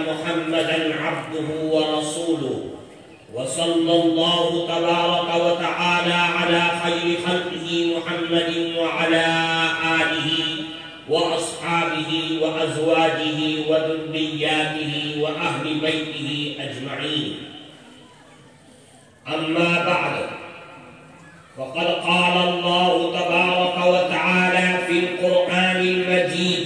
محمدا عبده ورسوله وصلى الله تبارك وتعالى على خير خلقه محمد وعلى آله وأصحابه وأزواجه وذرياته وأهل بيته أجمعين. أما بعد، فقد قال الله تبارك وتعالى في القرآن المجيد: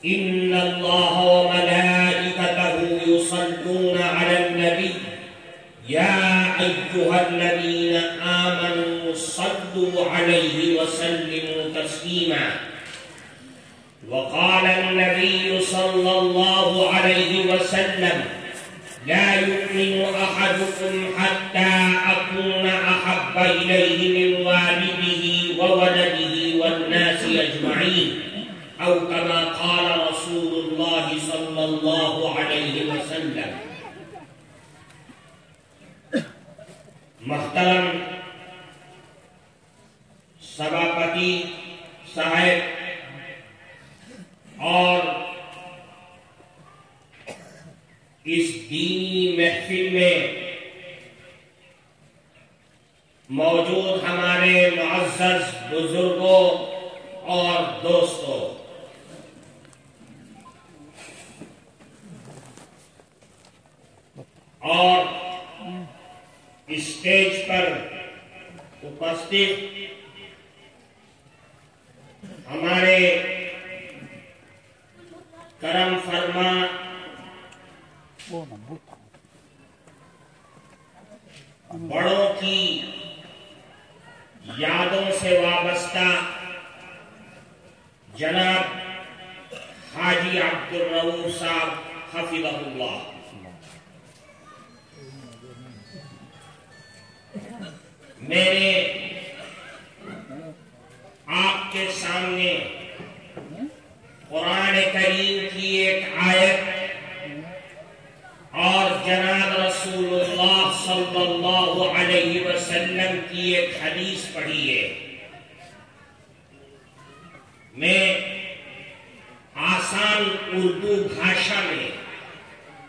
إن الله وملائكته يصلون على النبي يا أيها الذين آمنوا صلوا عليه وسلموا تسليما. وقال النبي صلى الله عليه وسلم: لا يؤمن أحدكم حتى أكون أحب إليه من والده وولده والناس أجمعين، أو كما قال رسول الله صلى الله عليه وسلم. محترم سبھاپتی صاحب اور اس دینی محفل میں موجود ہمارے معزز بزرگوں اور دوستوں، اور اسٹیج پر اپستھت ہمارے کرم فرما بڑوں کی یادوں سے وابستہ جناب حاجی عبدالرؤوف صاحب حفظہ اللہ، میرے آپ کے سامنے قرآن کریم کی ایک آیت اور جناب رسول اللہ صلی اللہ علیہ وسلم کی ایک حدیث پڑھی ہے. میں آسان اردو بھاشا میں،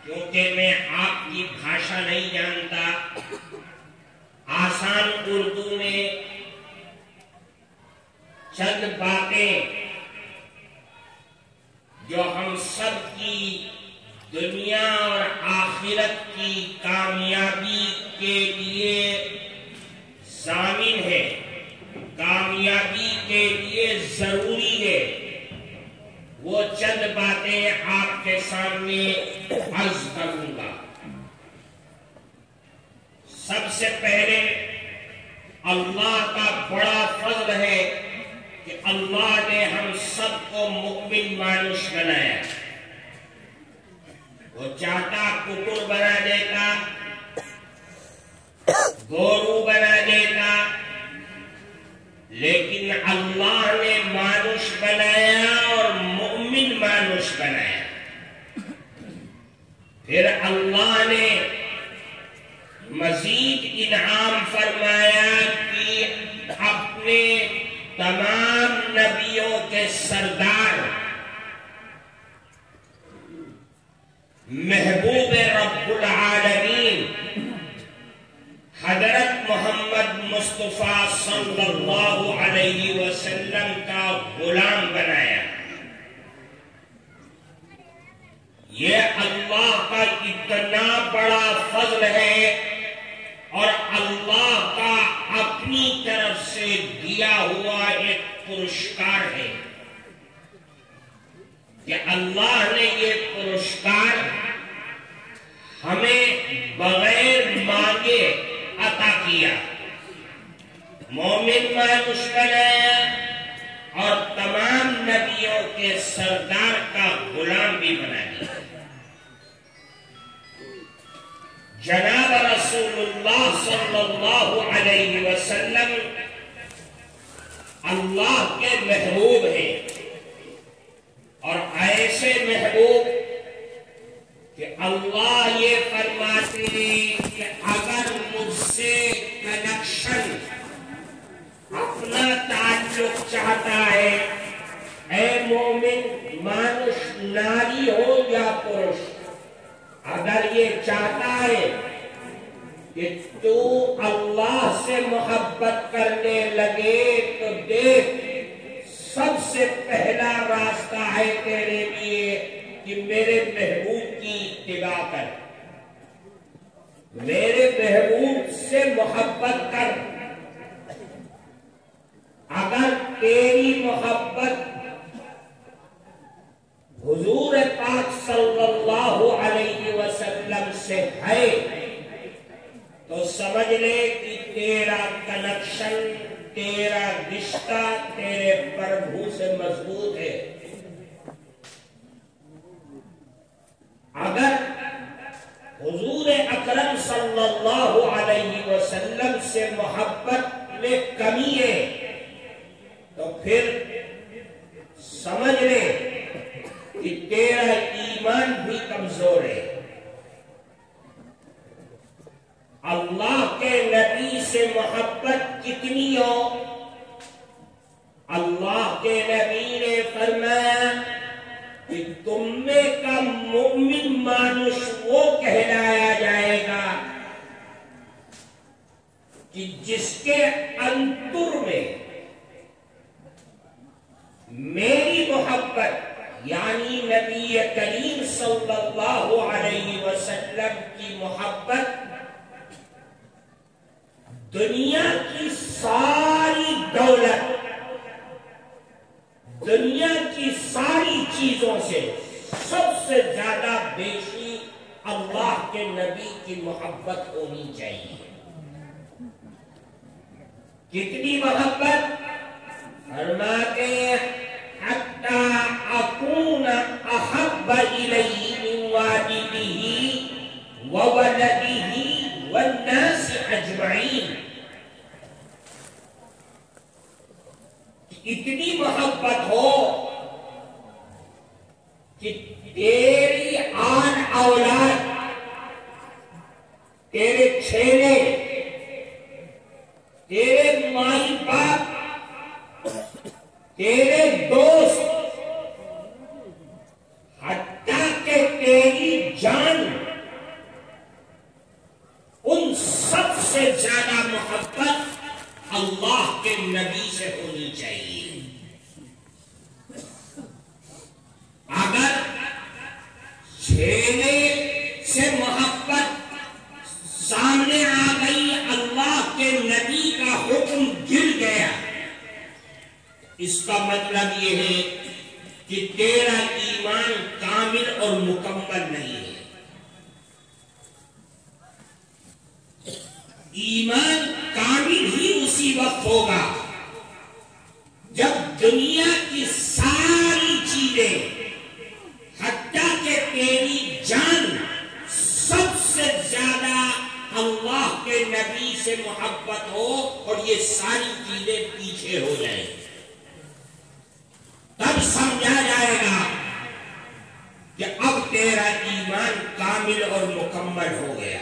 کیونکہ میں آپ کی بھاشا نہیں جانتا، آسان اردو میں چند باتیں جو ہم سب کی دنیا اور آخرت کی کامیابی کے لیے ضامن ہے، کامیابی کے لیے ضروری ہے، وہ چند باتیں آپ کے سامنے عرض کروں گا. سب سے پہلے اللہ کا بڑا فضل ہے کہ اللہ نے ہم سب کو مؤمن مانوس بنایا. وہ چاہتا ککڑ بنا دیتا، گورو بنا دیتا، لیکن اللہ نے مانوس بنایا اور مؤمن مانوس بنایا. پھر اللہ نے مزید انعام فرمایا کہ اپنے تمام نبیوں کے سردار محبوب رب العالمین حضرت محمد مصطفیٰ صلی اللہ علیہ وسلم کا غلام بنایا. یہ اللہ کا اتنا بڑا فضل ہے اور اللہ کا اپنی طرف سے دیا ہوا ایک پرسکار ہے کہ اللہ نے یہ پرسکار ہمیں بغیر مانگے عطا کیا. مومن مانوس بنایا اور تمام نبیوں کے سردار کا غلام بھی بنا دیا. جناب رسول اللہ صلی اللہ علیہ وسلم اللہ کے محبوب ہیں، اور ایسے محبوب کہ اللہ یہ فرماتے ہیں کہ اگر مجھ سے کنیکشن اپنا تعلق چاہتا ہے، اے مومن مانوس ناری ہو یا پرش، اگر یہ چاہتا ہے کہ تو اللہ سے محبت کرنے لگے تو دیکھ سب سے پہلا راستہ ہے تیرے لیے کہ میرے محبوب کی اتباع کر، میرے محبوب سے محبت کر۔ اگر تیری محبت حضور پاک صلی اللہ علیہ وسلم سے ہے تو سمجھ لے کہ تیرا کنیکشن، تیرا رشتہ تیرے پربھو سے مضبوط ہے۔ اگر حضور اکرم صلی اللہ علیہ وسلم سے محبت میں کمی ہے تو پھر سمجھ لے کہ تیرا ایمان بھی کمزور ہے۔ اللہ کے نبی سے محبت کتنی ہو؟ اللہ کے نبی نے فرمایا کہ تم میں کا مومن مانش وہ کہلایا جائے گا کہ جس کے انتر میں میری محبت یعنی نبی کریم صلی اللہ علیہ وسلم کی محبت دنیا کی ساری دولت، دنیا کی ساری چیزوں سے سب سے زیادہ بیشی اللہ کے نبی کی محبت ہونی چاہیے۔ کتنی محبت؟ فرماتے ہیں حتی اکون احب الیہ من والدہ وولدہ والناس اجمعین۔ اتنی محبت ہو کہ تیری آن اولاد، تیرے چھیلے، تیرے مائی باپ، تیرے دوست، حتیٰ کہ تیری جان، ان سب سے زیادہ محبت اللہ کے نبی سے ہونی چاہیے۔ اگر چھیلے سے محبت سامنے آ گئی، اللہ کے نبی کا حکم گر گیا، اس کا مطلب یہ ہے کہ تیرا ایمان کامل اور مکمل نہیں ہے۔ ایمان کامل ہی اسی وقت ہوگا جب دنیا کی ساری چیزیں حتیٰ کہ تیری جان سب سے زیادہ اللہ کے نبی سے محبت ہو اور یہ ساری چیزیں پیچھے ہو جائیں، تب سمجھا جائے گا کہ اب تیرا ایمان کامل اور مکمل ہو گیا۔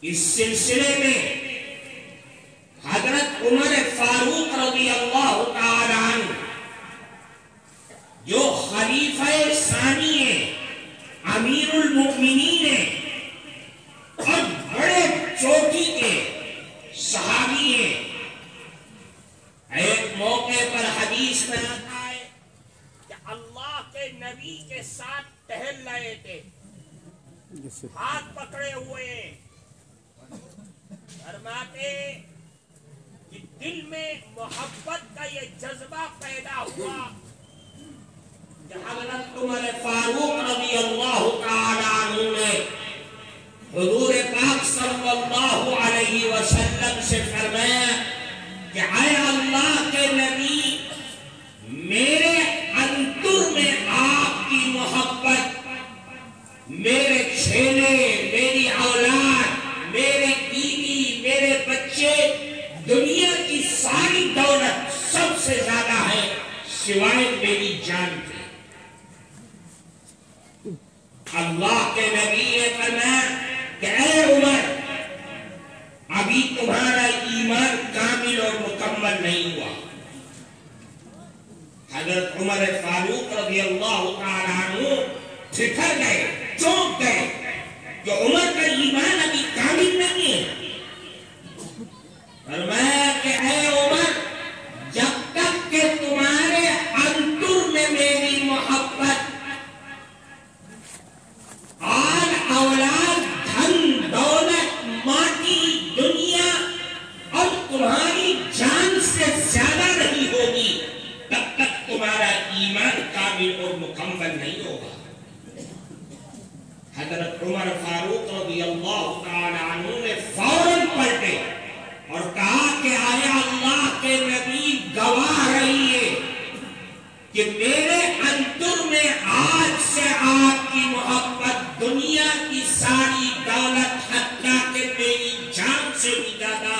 اس سلسلے میں حضرت عمر فاروق رضی اللہ تعالی عنہ جو خلیفہ ثانی ہیں، امیر المؤمنین ہیں اور بڑے چوٹی کے صحابی ہیں، ایک موقع پر حدیث میں آتا ہے کہ اللہ کے نبی کے ساتھ ٹہل رہے تھے، ہاتھ پکڑے ہوئے ہیں، فرماتے کہ دل میں محبت کا یہ جذبہ پیدا ہوا کہ حضرت عمر فاروق رضی اللہ تعالی عنہ نے حضور پاک صلی اللہ علیہ وسلم سے فرمایا کہ اے اللہ کے نبی، میرے انتر میں آپ کی محبت، میرے چھیلے، میری اولاد، میرے بیوی، میرے بچے، دنیا کی ساری دولت سب سے زیادہ ہے سوائے میری جان کے۔ اللہ کے نبی نے فرمایا کہ اے عمر، ابھی تمہارا ایمان کامل اور مکمل نہیں ہوا۔ حضرت عمر فاروق رضی اللہ تعالیٰ عنہ ٹھٹھر گئے، چونک گئے کہ عمر کا ایمان ابھی کامل نہیں ہے۔ فرمایا کہ اے عمر، جب تک کہ تمہارے انتر میں میری محبت، آل اولاد، دھن دولت، ماٹی، دنیا اور تمہاری جان سے زیادہ نہیں ہوگی، تب تک تمہارا ایمان کامل اور مکمل نہیں ہوگا۔ حضرت عمر فاروق رضی اللہ تعالی عنہ نے فوراً پلٹے اور کہا کہ آیا اللہ کے نبی گواہ رہیے کہ میرے انتر میں آج سے آپ کی محبت، دنیا کی ساری دولت، حتیٰ کہ میری جان سے بھی زیادہ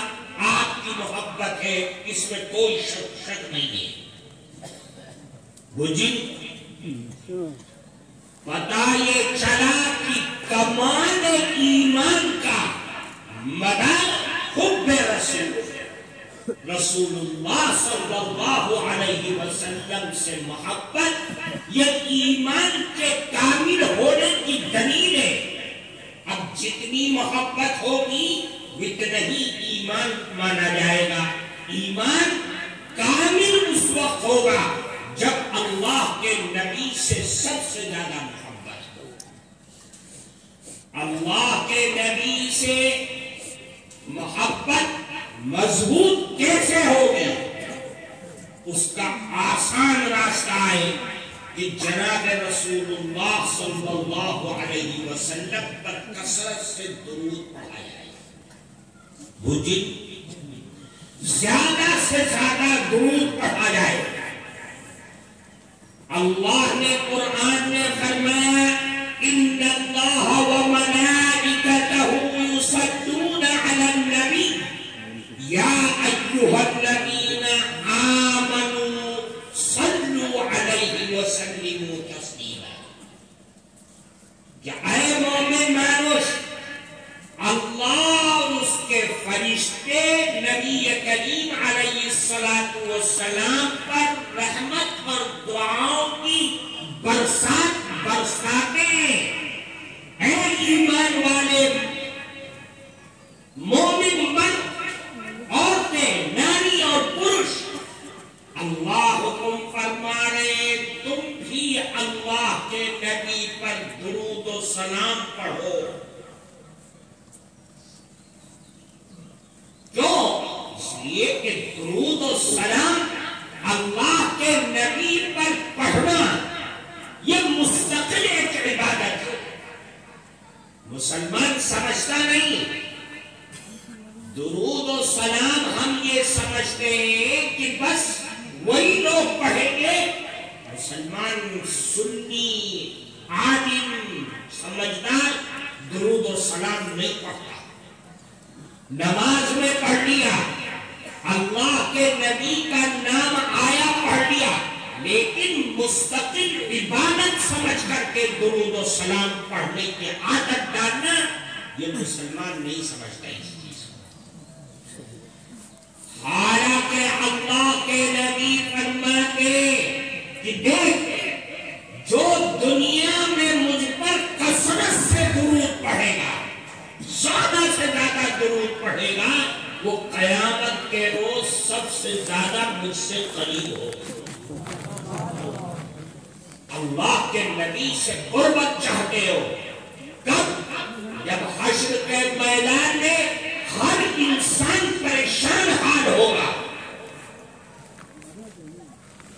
آپ کی محبت ہے، اس میں کوئی شک نہیں ہے۔ بجی پتا یہ چلا کہ کمال ایمان کا مدار حب رسول اللہ صلی اللہ علیہ وسلم سے محبت، یہ ایمان کے کامل ہونے کی دلیل ہے۔ اب جتنی محبت ہوگی اتنا ہی ایمان مانا جائے گا۔ ایمان کامل اس وقت ہوگا جب اللہ کے نبی سے سب سے زیادہ محبت ہو۔ اللہ کے نبی سے محبت مضبوط کیسے ہوگی؟ اس کا آسان راستہ ہے کہ جناب رسول اللہ صلی اللہ علیہ وسلم پر کثرت سے درود پڑھا جائے۔ زیادہ سے زیادہ درود پڑھا جائے۔ اللہ نے قرآن میں فرمایا ان اللہ وملائکتہ یصلون علی النبی یا ایھا الذین آمنوا صلوا علیہ وسلموا تسلیما، کہ اے مومن مانوس، اللہ اور اس کے فرشتے نبی کریم علیہ السلام پر رحمت اور دعاؤں کی برسات برساتے ہیں۔ اے ایمان والے مومن مرد، عورتیں، ناری اور پرش، اللہ حکم فرما رہے تم بھی اللہ کے نبی پر درود و سلام پڑھو۔ کیوں؟ اس لیے کہ درود و سلام اللہ کے نبی پر پڑھنا یہ مستقل ایک عبادت ہے۔ مسلمان سمجھتا نہیں، درود و سلام ہم یہ سمجھتے ہیں کہ بس وہی لوگ پڑھیں گے۔ مسلمان سنی، عالم، سمجھدار درود و سلام نہیں پڑھتا۔ نماز میں پڑھ لیا، اللہ کے نبی کا نام آیا پڑھ لیا، لیکن مستقل عبادت سمجھ کر کے درود و سلام پڑھنے کی عادت ڈالنا یہ مسلمان نہیں سمجھتا اس چیز کو۔ حالانکہ اللہ کے نبی فرماتے کہ دیکھ، جو دنیا میں مجھ پر کثرت سے درود پڑھے گا، زیادہ سے زیادہ درود پڑھے گا، وہ قیامت کے روز سب سے زیادہ مجھ سے قریب ہوگا۔ اللہ کے نبی سے قربت چاہتے ہو کب؟ جب حشر کے میدان میں ہر انسان پریشان حال ہوگا،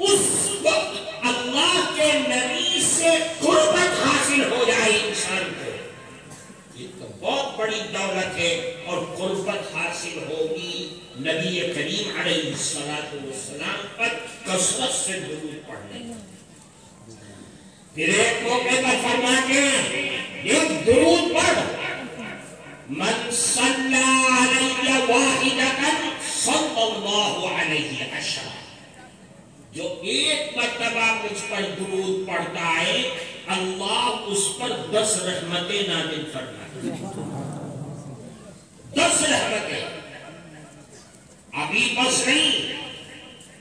اس وقت اللہ کے نبی سے قربت حاصل ہو جائے انسان کو، یہ تو بہت بڑی دولت ہے۔ اور قربت حاصل ہوگی نبی کریم علیہ السلام پر کثرت سے درود پڑھنے۔ پھر ایک موقع پر فرماتے ہیں ایک درود پڑھ، من صلی علیہ واحدۃ صلی اللہ علیہ عشرہ، جو ایک مرتبہ مجھ پر درود پڑھتا ہے اللہ اس پر 10 رحمتیں نازل فرماتے ہیں۔ 10 رحمتیں۔ ابھی بس نہیں،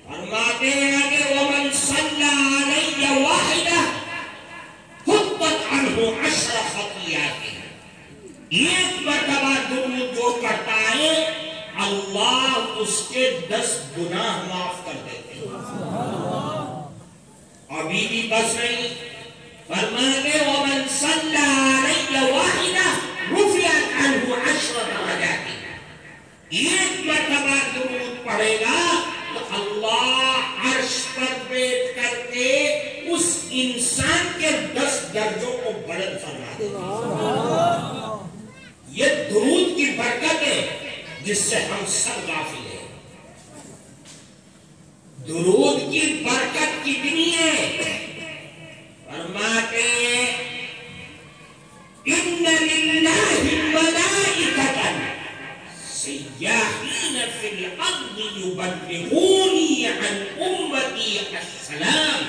فرماتے ہیں کہ ومن صلی علیہ واحدہ حطت ایک مرتبہ درود جو پڑھتا ہے اللہ اس کے 10 گناہ معاف کر دیتے ہیں. ابھی بھی بس نہیں، فرماتے وَمَنْ صَلَّى عَلَيَّ وَاحِدَةً رُفِعَتْ عَنْهُ 10 درجات. ایک مرتبہ درود پڑھے گا تو اللہ عرش پر بیٹھ کر کے اس انسان کے 10 درجوں کو بلند فرما دے گا. یہ درود کی برکت ہے جس سے ہم سب غافل ہیں. درود کی برکت کتنی ہے؟ فرماتے ان للہ ملائکۃ سیاحین فی الارض یبلغونی عن امتی السلام.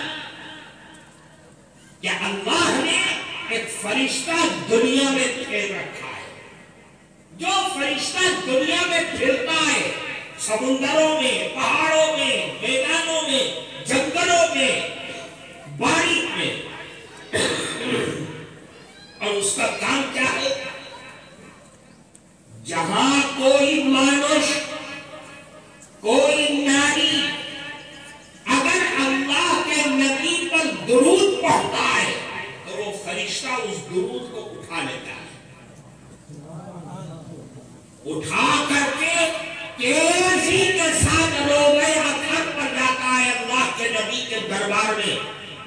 کہ اللہ نے ایک فرشتہ دنیا میں پھیر رکھا ہے. جو فرشتہ دنیا میں پھرتا ہے، سمندروں میں، پہاڑوں میں، میدانوں میں، جنگلوں میں، باریک میں، اور اس کا کام کیا ہے؟ جہاں کوئی مانوش، کوئی ناری اگر اللہ کے نبی پر درود پڑھتا ہے تو وہ فرشتہ اس درود کو اٹھا لیتا ہے. اٹھا کر کے تیزی کے ساتھ روغے اکھر پر جاتا ہے اللہ کے نبی کے دربار میں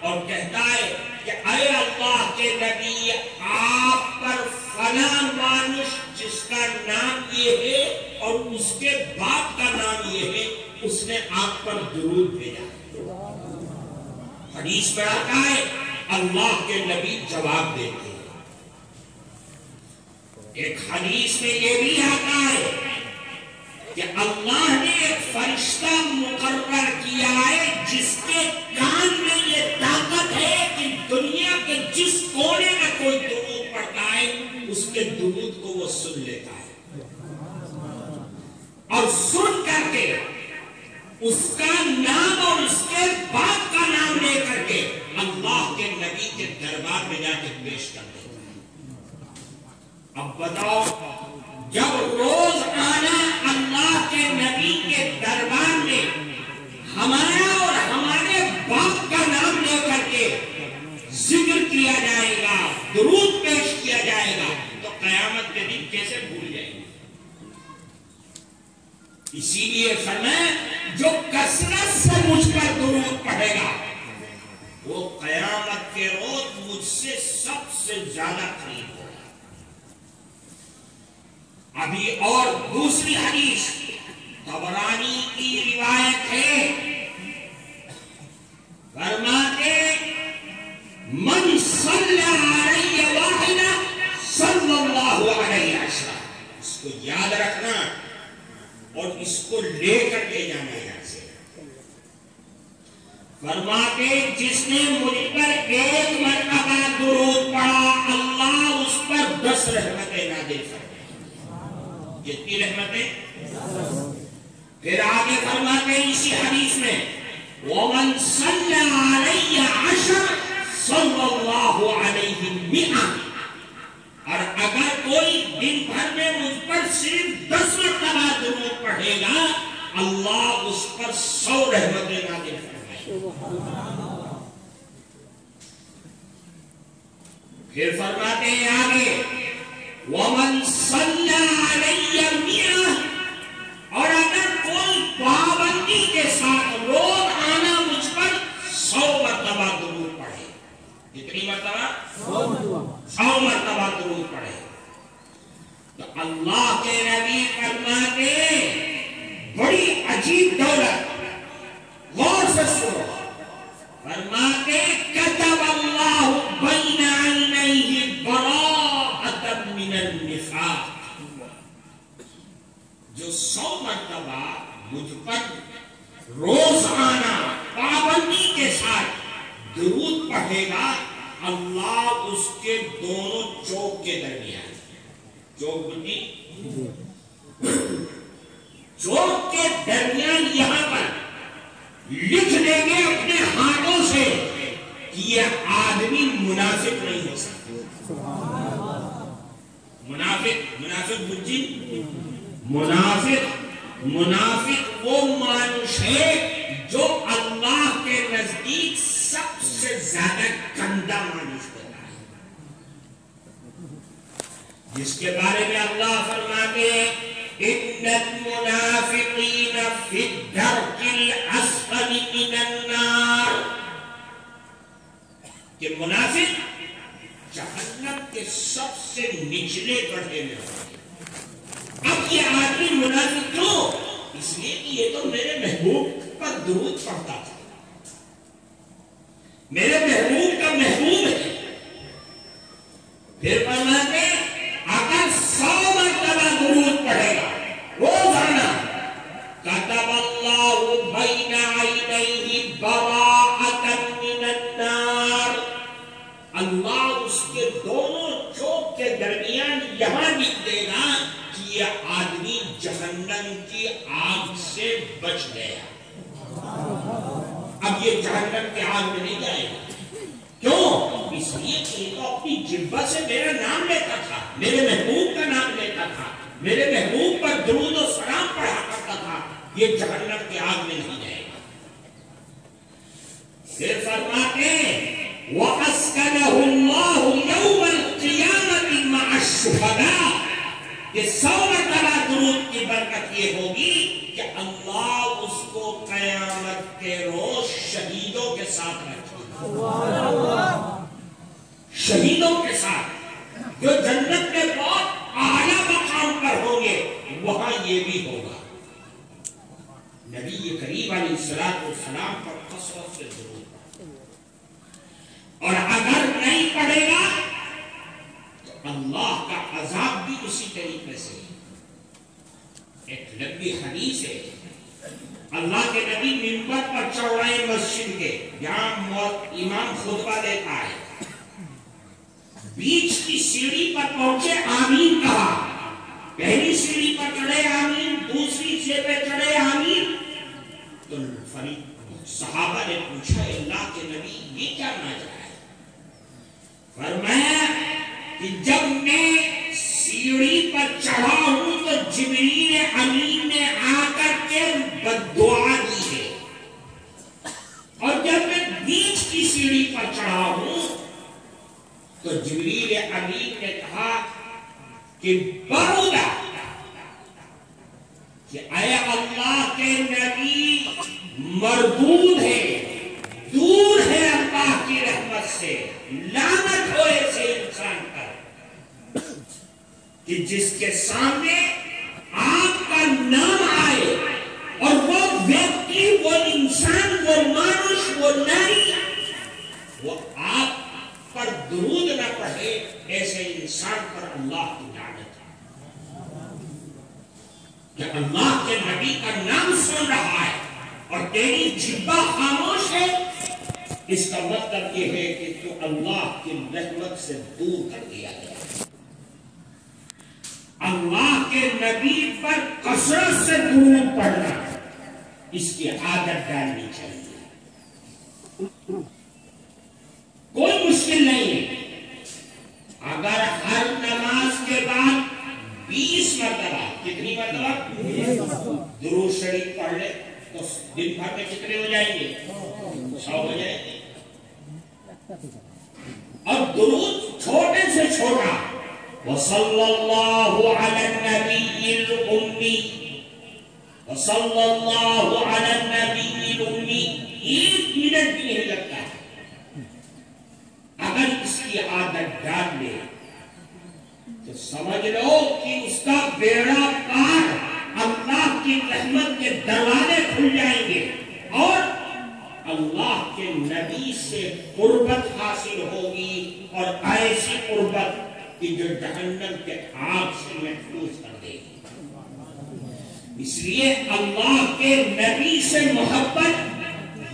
اور کہتا ہے کہ اے اللہ کے نبی، آپ پر فلاں مانوش جس کا نام یہ ہے اور اس کے باپ کا نام یہ ہے، اس نے آپ پر درود بھیجا. حدیث میں آتا ہے اللہ کے نبی جواب دیتے ہیں. ایک حدیث میں یہ بھی آتا ہے کہ اللہ نے ایک فرشتہ مقرر کیا ہے جس کے کان میں یہ طاقت ہے کہ دنیا کے جس کونے میں کوئی درود پڑھتا ہے اس کے درود کو وہ سن لیتا ہے، اور سن کر کے اس کا نام اور اس کے باپ کا نام لے کر کے اللہ کے نبی کے دربار میں جا کے پیش کر دیتا ہے. اب بتاؤ، جب روز آنا اللہ کے نبی کے دربار میں ہمارا اور ہمارے باپ کا نام لے کر کے ذکر کیا جائے گا، درود پیش کیا جائے گا، تو قیامت کے دن کیسے بھول جائیں گے؟ اسی لیے فرمایا جو کثرت سے مجھ پر درود پڑھے گا وہ قیامت کے روز مجھ سے سب سے زیادہ قریب ہوگا. ابھی اور دوسری حدیث طبرانی کی روایت ہے، فرماتے من صلی علیہ واحدہ صلی اللہ علیہ وسلم. اس کو یاد رکھنا اور اس کو لے کر کے جانا یہاں سے. فرماتے جس نے مجھ پر ایک مرتبہ درود پڑھا اللہ اس پر 10 رحمتیں نازل فرمائے. کتنی رحمتیں؟ پھر آگے فرماتے اسی حدیث میں وَمَنْ صَلَّى عَلَيَّ 10 صَلَّى اللَّهُ عَلَيْهِ 100. اور اگر کوئی دن بھر میں مجھ پر صرف 10 مرتبہ درود پڑھے گا اللہ اس پر 100 رحمتیں نازل فرمائے. پھر فرماتے ہیں آگے وَمَنْ صَلَّى عَلَيَّ 100. اور اگر کوئی پابندی کے ساتھ روز آنا مجھ پر 100 مرتبہ درود پڑھے. کتنی مرتبہ؟ 100 مرتبہ درود پڑھے تو اللہ کے نبی فرماتے بڑی عجیب دولت، غور سے سنو. فرماتے كتب اللہ بین عینیہ براءۃ من النفاق. جو 100 مرتبہ مجھ پر روزانہ پابندی کے ساتھ درود پڑھے گا اللہ اس کے دونوں چوک کے درمیان، چوک بندی چوک کے درمیان یہاں پر لکھ دیں گے اپنے ہاتھوں سے کہ یہ آدمی منافق نہیں ہو سکتا. منافق منافق بجی منافق وہ مانوش ہے جو اللہ کے نزدیک سب سے زیادہ گندا مانوش ہوتا ہے، جس کے بارے میں اللہ فرماتے ہیں ان المنافقین فی الدرک الاسفل من النار، کہ منافق جہنم کے سب سے نچلے گڑھے میں ہوتے ہیں۔ اب یہ آدمی منافق کیوں؟ اس لیے کہ یہ تو میرے محبوب پر درود پڑھتا تھا، میرے محبوب کا محبوب ہے۔ پھر فرماتے ہیں اگر 100 مرتبہ درود پڑھے گا روزانہ کتب اللہ بین عینیہ براءۃ من النار، اللہ اس کے دونوں چوک کے درمیان یہاں لکھ دے گا کہ یہ آدمی جہنم کی آگ سے بچ گیا، اب یہ جہنم کی آگ میں نہیں جائے گا۔ کیوں؟ اس لیے کہ تو اپنی جبہ سے میرا نام لیتا تھا، میرے محبوب کا نام لیتا تھا، میرے محبوب پر درود و سلام پڑھا کرتا تھا، یہ جہنم کی آگ میں نہیں جائے گا۔ پھر فرماتے ہیں وَأَسْكَنَهُ اللَّهُ يَوْمَ الْقِيَامَةِ مَعَ الشُّهَدَاءِ، کہ 100 مرتبہ درود کی برکت یہ ہوگی کہ اللہ اس کو قیامت کے روز شہیدوں کے ساتھ رکھے، شہیدوں کے ساتھ جو جنت کے بہت اعلیٰ مقام پر ہوں گے وہاں یہ بھی ہوگا۔ نبی کریم علیہ السلام پر کثرت سے درود، اور اگر نہیں پڑھے گا تو اللہ کا عذاب بھی اسی طریقے سے۔ ایک لمبی حدیث ہے، اللہ کے نبی منبر پر چڑھ رہے مسجد کے، جہاں امام خطبہ دیتا ہے، بیچ کی سیڑھی پر پہنچے آمین کہا، پہلی سیڑھی پر چڑھے آمین، دوسری سے پہ چڑھے آمین، تو صحابہ نے پوچھا اللہ کے نبی یہ کیا ناجا ہے؟ فرمایا کہ جب میں سیڑھی پر چڑھا ہوں تو جبریل امین نے آ کر کے بددعا دی ہے، اور جب میں بیچ کی سیڑھی پر چڑھا ہوں تو جبریل امین نے کہا کہ برودا، کہ اے اللہ کے نبی مردود ہے، دور ہے اللہ کی رحمت سے، لعنت ہو ایسے انسان پر کہ جس کے سامنے آپ کا نام آئے اور وہ ویکتی، وہ انسان، وہ مانوش، وہ ناری، وہ آپ پر درود نہ پڑھے، ایسے انسان پر اللہ کی لعنت ہے۔ کہ اللہ کے نبی کا نام سن رہا ہے اور تیری جبہ خاموش ہے، اس کا مطلب یہ ہے کہ تو اللہ کی رحمت سے دور کر دیا گیا۔ اللہ کے نبی پر کثرت سے درود پڑھنا، اس کی عادت ڈالنی چاہیے، کوئی مشکل نہیں ہے۔ اگر ہر نماز کے بعد 20 مرتبہ، کتنی مرتبہ درود شریف پڑھ لے تو دن بھر میں کتنے ہو جائیں گے؟ 100 ہو جائیں گے۔ اور درود چھوٹے سے چھوٹا وصلی اللہ علی النبی الأمی، وصلی اللہ علی النبی الأمی، 1 منٹ بھی نہیں لگتا ہے۔ اگر اس کی عادت ڈال لے تو سمجھ لو کہ اس کا بیڑا پار، اللہ کی رحمت کے دروازے کھل جائیں گے اور اللہ کے نبی سے قربت حاصل ہوگی، اور ایسی قربت کہ جو جہنم کے آگ سے محفوظ کر دے گی۔ اس لیے اللہ کے نبی سے محبت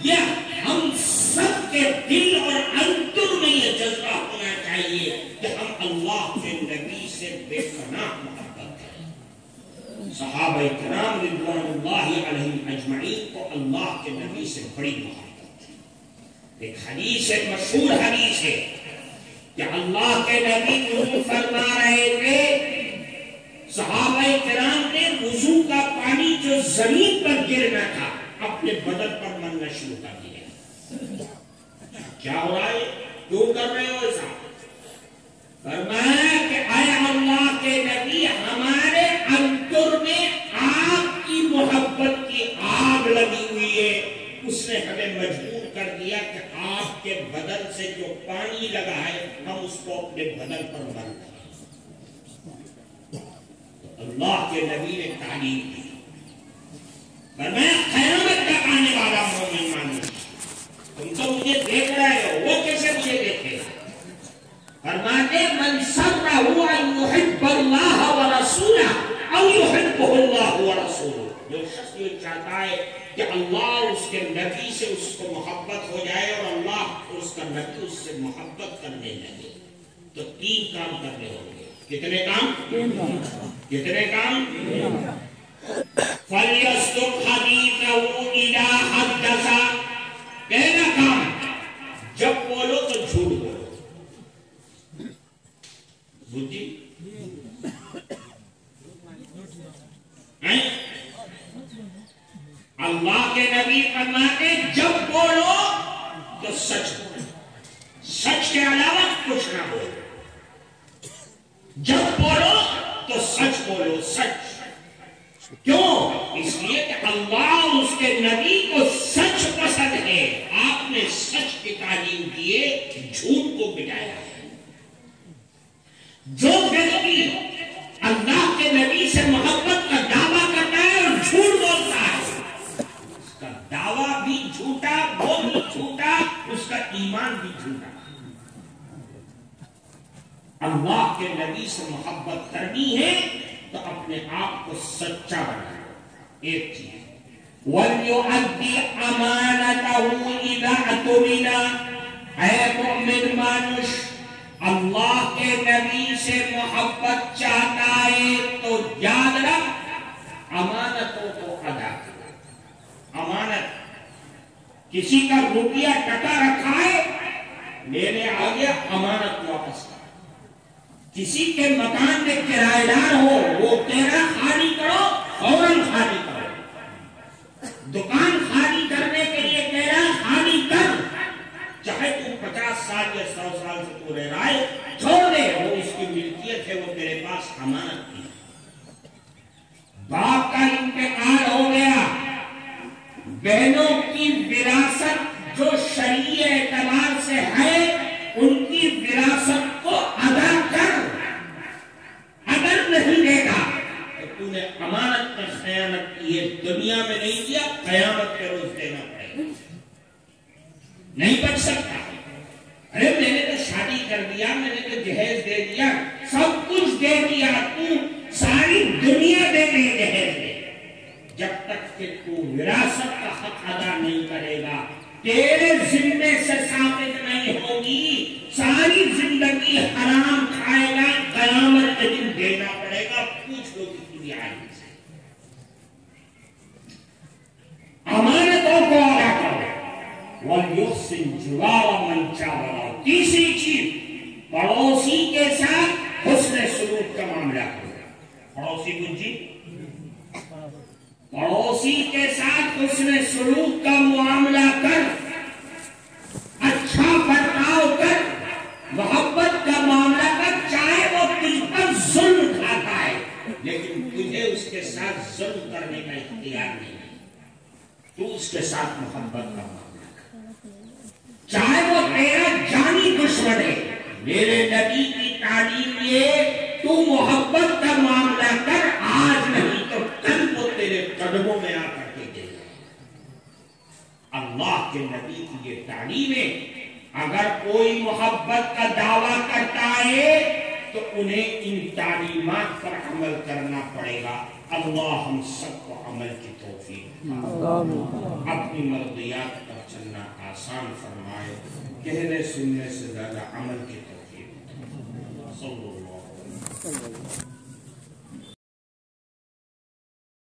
یہ ہم سب کے دل اور انتر میں یہ جذبہ ہونا چاہیے کہ ہم اللہ کے نبی سے بے پناہ محبت کریں۔ صحابہ کرام رضوان اللہ علیہم اجمعین کو اللہ کے نبی سے بڑی محبت تھی۔ ایک حدیث ہے، مشہور حدیث ہے کہ اللہ کے نبی فرما رہے تھے صحابہ کرام نے وضو کا پانی جو زمین پر گرنا تھا اپنے بدن پر مرنا شروع کر دیا. کیا ہو رہا ہے؟ کیوں کر رہے ہو ایسا؟ فرمایا کہ اے اللہ کے نبی ہمارے اندر میں آپ کی محبت کی آگ لگی ہوئی ہے. اس نے ہمیں مجبور کر دیا کہ آپ کے بدن سے جو پانی لگا ہے ہم اس کو اپنے بدن پر بند کریں. اللہ کے نبی نے تعلیم دی. فرمایا قیامت تک آنے والا مومن مانو. تم تو مجھے دیکھ رہے ہو، وہ کیسے مجھے دیکھے گا؟ فرماتے من سرہ ان یحب اللہ ورسولہ او یحبہ اللہ ورسولہ. جو شخص یہ چاہتا ہے کہ اللہ اور اس کے نبی سے اس کو محبت ہو جائے اور اللہ اور اس کا نبی اس سے محبت کرنے لگے تو 3 کام کرنے ہوں گے. کتنے کام؟ کتنے کام؟ فَلْيَصْدُقْ حَدِيثَهُ إِذَا حَدَّثَ. پہلا کام جب بولو تو جھوٹ بولو. بجھی اللہ کے نبی فرماتے جب بولو تو سچ بولو، سچ کے علاوہ کچھ نہ بولو. جب بولو تو سچ بولو. سچ کیوں؟ اس لیے کہ اللہ اور اس کے نبی کو سچ پسند ہے. آپ نے سچ کی تعلیم دیے، جھوٹ کو مٹایا ہے. جو ویکتی اللہ کے نبی سے محبت کا دعویٰ کرتا ہے اور جھوٹ بولتا ہے اس کا دعویٰ بھی جھوٹا، وہ بھی جھوٹا، اس کا ایمان بھی جھوٹا. اللہ کے نبی سے محبت کرنی ہے تو اپنے آپ کو سچا بنانا. ایک چیز وَلْيُؤَدِّ أَمَانَتَهُ إِذَا اؤْتُمِنَ. اے مؤمن مانوش، اللہ کے نبی سے محبت چاہتا ہے تو یاد رکھ امانتوں کو ادا کر. امانت کسی کا روپیہ ٹکا رکھا ہے، لینے آ گیا، امانت واپس کر. کسی کے مکان میں کرایہ دار ہو، وہ تیرا خالی کرو، فوراً خالی کرو. دکان خالی کرنے کے لیے تیرا خالی کر. چاہے تم 50 سال یا 100 سال سے تو رہ رہا ہے، چھوڑ دے. وہ اس کی ملکیت ہے، وہ تیرے پاس امانت کی. باپ کا انتقال ہو گیا، بہنوں کی وراثت جو شرعی اعتبار سے ہے ان کی وراثت کو ادا کر. اگر نہیں دے گا تو تو نے امانت پر خیانت کی ہے. دنیا میں نہیں دیا، قیامت کے روز دینا پڑے گا. نہیں بچ سکتا. ارے میں نے تو شادی کر دیا، میں نے تو جہیز دے دیا، سب کچھ دے دیا، تو ساری دنیا دے دے جہیز دے. جب تک کہ تو وراثت کا حق ادا نہیں کرے گا، تیرے ذمے سے ثابت نہیں ہوگی. ساری زندگی حرام کھائے گا، قیامت کے دن دینا پڑے گا. پوچھ لو کتنی آئی سے. امانتوں کو ادا کرو. وَلْيُحْسِنْ جِوَارَ مَنْ جَاوَرَ. تیسری چیز پڑوسی کے ساتھ حسن سلوک کا معاملہ کرو. پڑوسی گنجی، پڑوسی کے ساتھ حسن سلوک کا معاملہ کر، اچھا برتاؤ کر، محبت کا معاملہ کر. چاہے وہ تجھ پر ظلم کھاتا ہے لیکن تجھے اس کے ساتھ ظلم کرنے کا اختیار نہیں ہے. تو اس کے ساتھ محبت کا معاملہ کر. چاہے وہ تیرا جانی دشمن ہے، میرے نبی کی تعلیم یہ تو محبت کا معاملہ کر. آج نہیں تو کل وہ تیرے قدموں میں آ کر کے دے گا. اللہ کے نبی کی یہ تعلیم ہے. اگر کوئی محبت کا دعویٰ کرتا ہے تو انہیں ان تعلیمات پر عمل کرنا پڑے گا. اللہ ہم سب کو عمل کی توفیق، اپنی مرضیات پر چلنا آسان فرمائے. کہنے سننے سے زیادہ عمل کی توفیق. صلی اللہ علیہ وسلم.